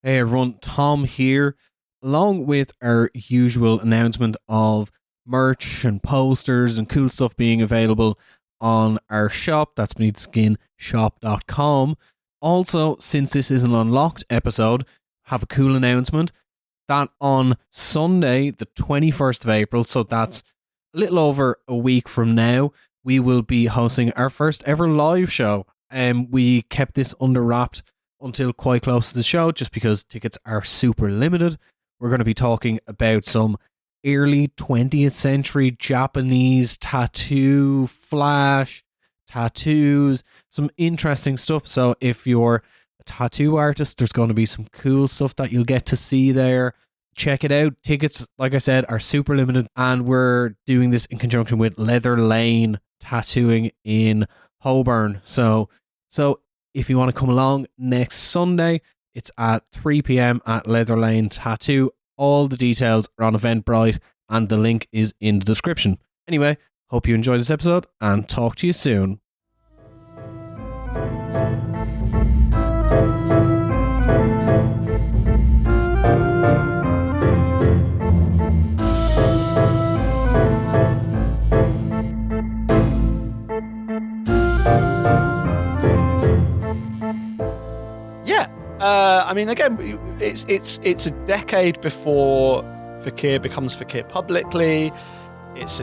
Hey everyone, Tom here, along with our usual announcement of merch and posters and cool stuff being available on our shop. That's bleedskinshop.com. Also, since this is an unlocked episode, have a cool announcement that on Sunday, the 21st of April, so that's a little over a week from now, we will be hosting our first ever live show. And we kept this under wraps until quite close to the show just because tickets are super limited. We're going to be talking about some early 20th century Japanese tattoo, flash, tattoos, some interesting stuff. So if you're a tattoo artist, there's going to be some cool stuff that you'll get to see there. Check it out. Tickets, like I said, are super limited, and we're doing this in conjunction with Leather Lane Tattooing in Holborn. So if you want to come along next Sunday, it's at 3 p.m. at Leather Lane Tattoo. All the details are on Eventbrite, and the link is in the description. Anyway, hope you enjoyed this episode, and talk to you soon. I mean, again, it's a decade before Fakir becomes Fakir publicly. It's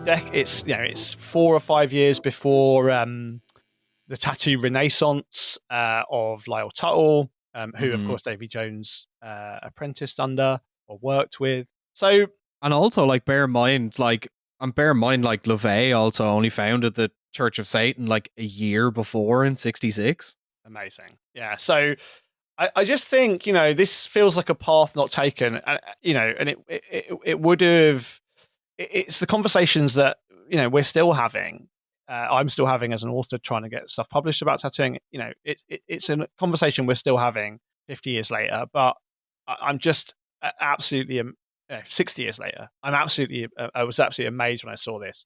it's 4 or 5 years before the tattoo renaissance of Lyle Tuttle, who of course Davy Jones apprenticed under or worked with. So, and also bear in mind, LaVey also only founded the Church of Satan like a year before in '66. Amazing, yeah. So. I just think, this feels like a path not taken, and it would have. It's the conversations that we're still having. I'm still having as an author, trying to get stuff published about tattooing. It's a conversation we're still having 50 years later. But I'm just absolutely 60 years later. I was absolutely amazed when I saw this.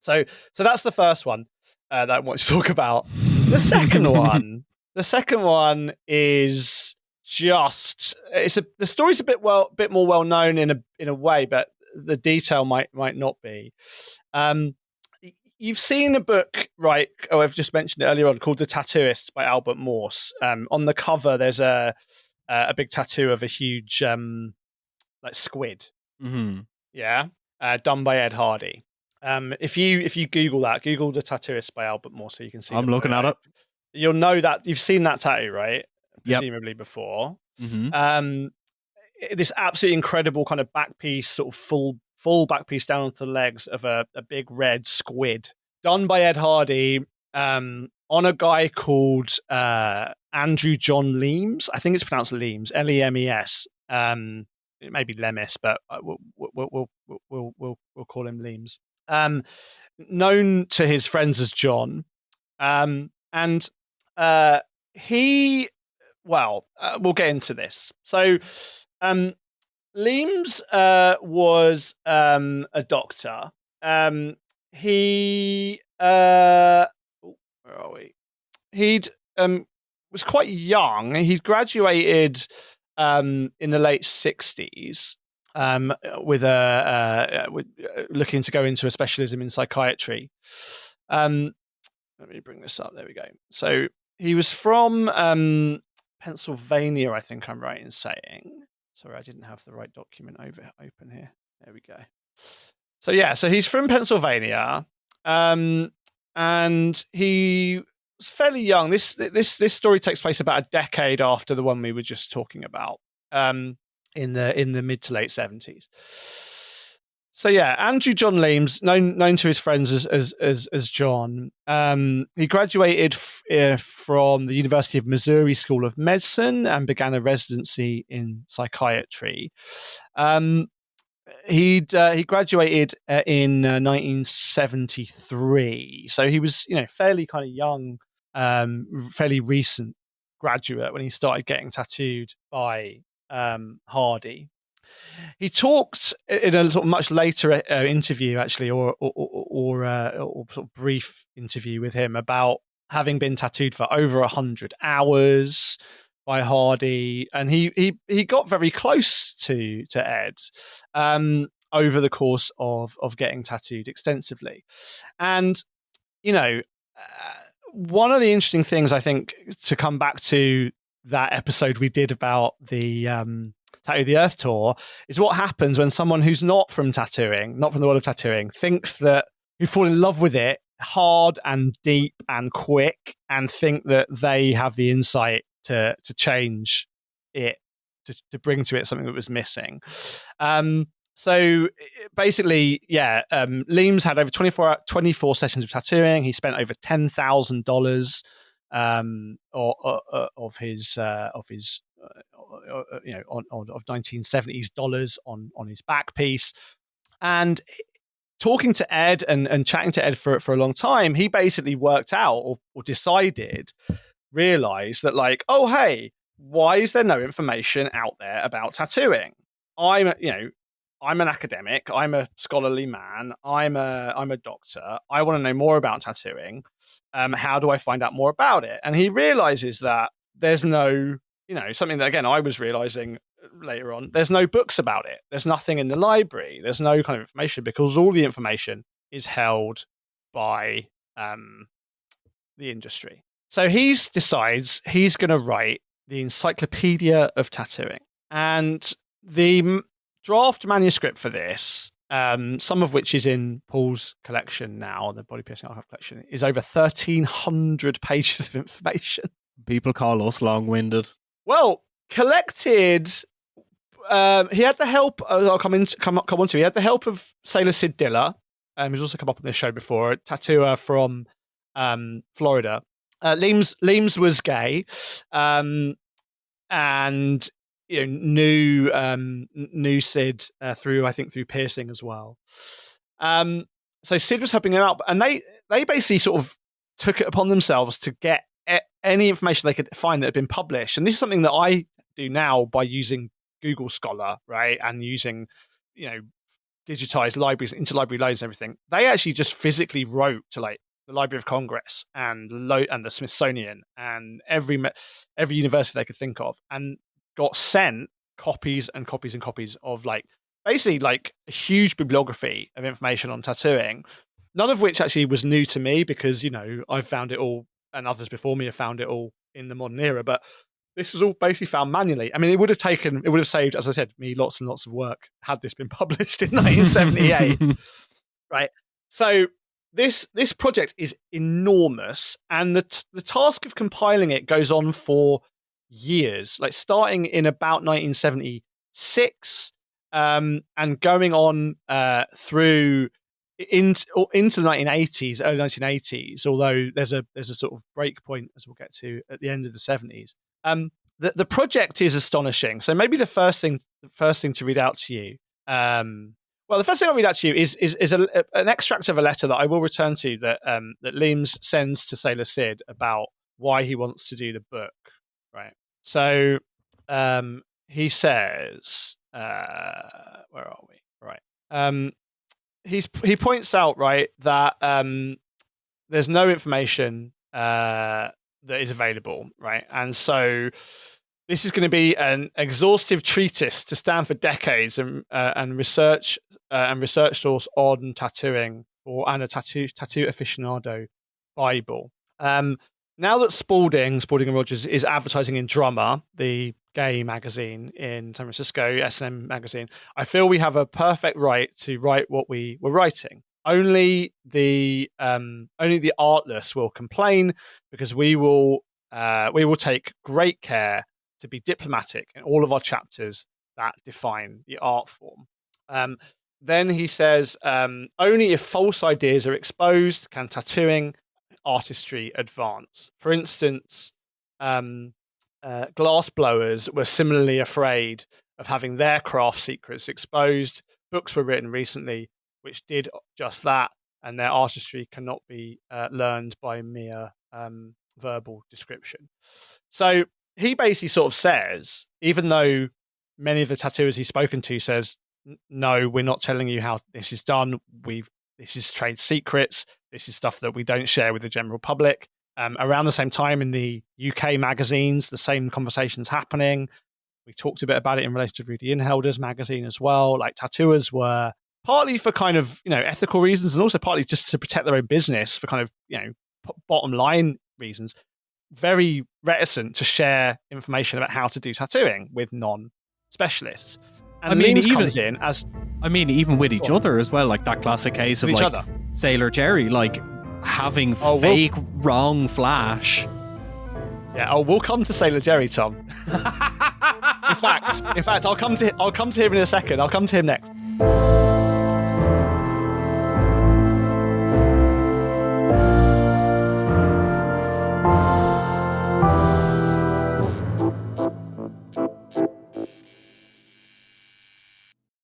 So that's the first one that I want to talk about. The second one. The second one is just the story's a bit more well known in a way, but the detail might not be. You've seen a book, right? Oh, I've just mentioned it earlier on, called The Tattooists by Albert Morse. On the cover, there's a big tattoo of a huge squid. Yeah, done by Ed Hardy. If you Google The Tattooists by Albert Morse, so you can see. I'm looking at it. You'll know that you've seen that tattoo, right? Presumably before. This absolutely incredible kind of back piece, sort of full back piece down onto the legs of a big red squid, done by Ed Hardy on a guy called Andrew John Leames. I think it's pronounced Leames, Lemes. It may be Lemis, but we'll call him Leames. Known to his friends as John. And we'll get into this. So, Leames was a doctor. Where are we? He'd was quite young. He'd graduated in the late 60s with looking to go into a specialism in psychiatry. Let me bring this up. There we go. So he was from Pennsylvania, I think I'm right in saying. Sorry, I didn't have the right document open here. There we go. So he's from Pennsylvania, and he was fairly young. This story takes place about a decade after the one we were just talking about, in the mid to late 70s. So yeah, Andrew John Leames, known to his friends as John. He graduated from the University of Missouri School of Medicine and began a residency in psychiatry. He graduated in 1973, so he was fairly kind of young, fairly recent graduate when he started getting tattooed by Hardy. He talked in a sort of much later interview, actually, or sort of brief interview with him, about having been tattooed for over 100 hours, Hardy, and he got very close to Ed over the course of getting tattooed extensively. And one of the interesting things, I think, to come back to that episode we did about the Tattoo the Earth tour, is what happens when someone who's not from tattooing, not from the world of tattooing, thinks that you fall in love with it hard and deep and quick, and think that they have the insight to change it, to bring to it something that was missing. So basically, Leames had over 24 sessions of tattooing. He spent over $10,000 of his of 1970s dollars on his back piece. And talking to Ed and chatting to Ed for a long time, he basically worked out or realized that, like, oh, hey, why is there no information out there about tattooing? I'm an academic. I'm a scholarly man. I'm a doctor. I want to know more about tattooing. How do I find out more about it? And he realizes that there's no, something that, again, I was realizing later on, there's no books about it. There's nothing in the library. There's no kind of information, because all the information is held by the industry. So he decides he's going to write the Encyclopedia of Tattooing. And the draft manuscript for this, some of which is in Paul's collection now, the Body Piercing Archive collection, is over 1,300 pages of information. People call us long-winded. Well, collected. He had the help. I'll come on to. He had the help of Sailor Sid Diller, who's also come up on this show before, a tattooer from Florida. Leames was gay, and knew Sid through piercing as well. So Sid was helping him out, and they basically sort of took it upon themselves to get any information they could find that had been published. And this is something that I do now by using Google Scholar, right, and using digitized libraries, interlibrary loads and everything. They actually just physically wrote to, like, the Library of Congress and the Smithsonian and every university they could think of, and got sent copies and copies and copies of, like, basically like a huge bibliography of information on tattooing, none of which actually was new to me, because I've found it all, and others before me have found it all in the modern era. But this was all basically found manually. I mean, it would have saved, as I said, me lots and lots of work had this been published in 1978. Right. So this project is enormous, and the task of compiling it goes on for years, like starting in about 1976, and going on through into the 1980s, early 1980s. Although there's a sort of break point, as we'll get to, at the end of the 70s. The project is astonishing. So maybe the first thing to read out to you. Well, the first thing I'll read out to you is an extract of a letter that I will return to, that Leames sends to Sailor Sid about why he wants to do the book. Right. So he says, where are we? Right. He points out, right, that there's no information that is available, right, and so this is going to be an exhaustive treatise to stand for decades, and research source on tattooing, and a tattoo aficionado Bible. Now that Spalding and Rogers is advertising in Drummer, the gay magazine in San Francisco, S&M magazine, I feel we have a perfect right to write what we were writing. Only the artless will complain, because we will take great care to be diplomatic in all of our chapters that define the art form. Then he says, only if false ideas are exposed can tattooing artistry advance. For instance, glass blowers were similarly afraid of having their craft secrets exposed. Books were written recently which did just that, and their artistry cannot be learned by mere verbal description. So he basically sort of says, even though many of the tattooers he's spoken to says, no, we're not telling you how this is done. This is trade secrets. This is stuff that we don't share with the general public. Around the same time in the UK magazines, the same conversations happening. We talked a bit about it in relation to Rudy Inhelder's magazine as well. Like tattooers were partly for kind of, ethical reasons and also partly just to protect their own business for kind of, bottom line reasons, very reticent to share information about how to do tattooing with non-specialists. And Leans comes in as... even with each other as well, like that classic case of like Sailor Jerry, like having fake wrong flash. Yeah, we'll come to Sailor Jerry, Tom. In fact, I'll come to him in a second. I'll come to him next.